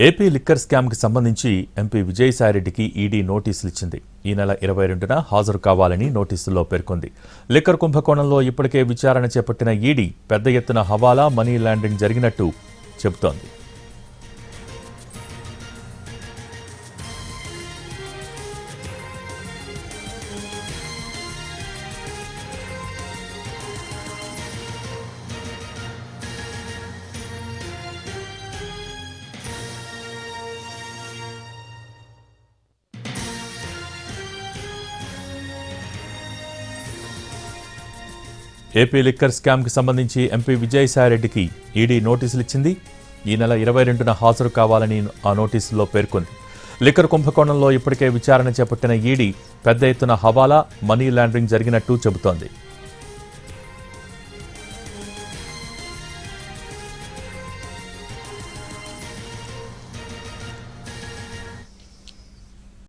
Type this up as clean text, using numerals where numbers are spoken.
AP liquor స్కామ్కి సంబంధించి MP విజయసాయిరెడ్డికి ED నోటీసులు ఇచ్చింది. ఈ నెల 22న హాజరు కావాలని నోటీసుల్లో పేర్కొంది. లిక్కర్ కుంభకోణంలో ఇప్పటికే విచారణ చేపట్టిన ఈడీ పెద్ద ఎత్తున హవాలా, మనీ లాండరింగ్ జరిగినట్టు చెబుతోంది. ఏపీ లిక్కర్ స్కామ్కి సంబంధించి ఎంపీ విజయసాయిరెడ్డికి ఈడీ నోటీసులు ఇచ్చింది. ఈ నెల 22న హాజరు కావాలని ఆ నోటీసుల్లో పేర్కొంది. లిక్కర్ కుంభకోణంలో ఇప్పటికే విచారణ చేపట్టిన ఈడీ పెద్ద ఎత్తున హవాలా, మనీ లాండరింగ్ జరిగినట్టు చెబుతోంది.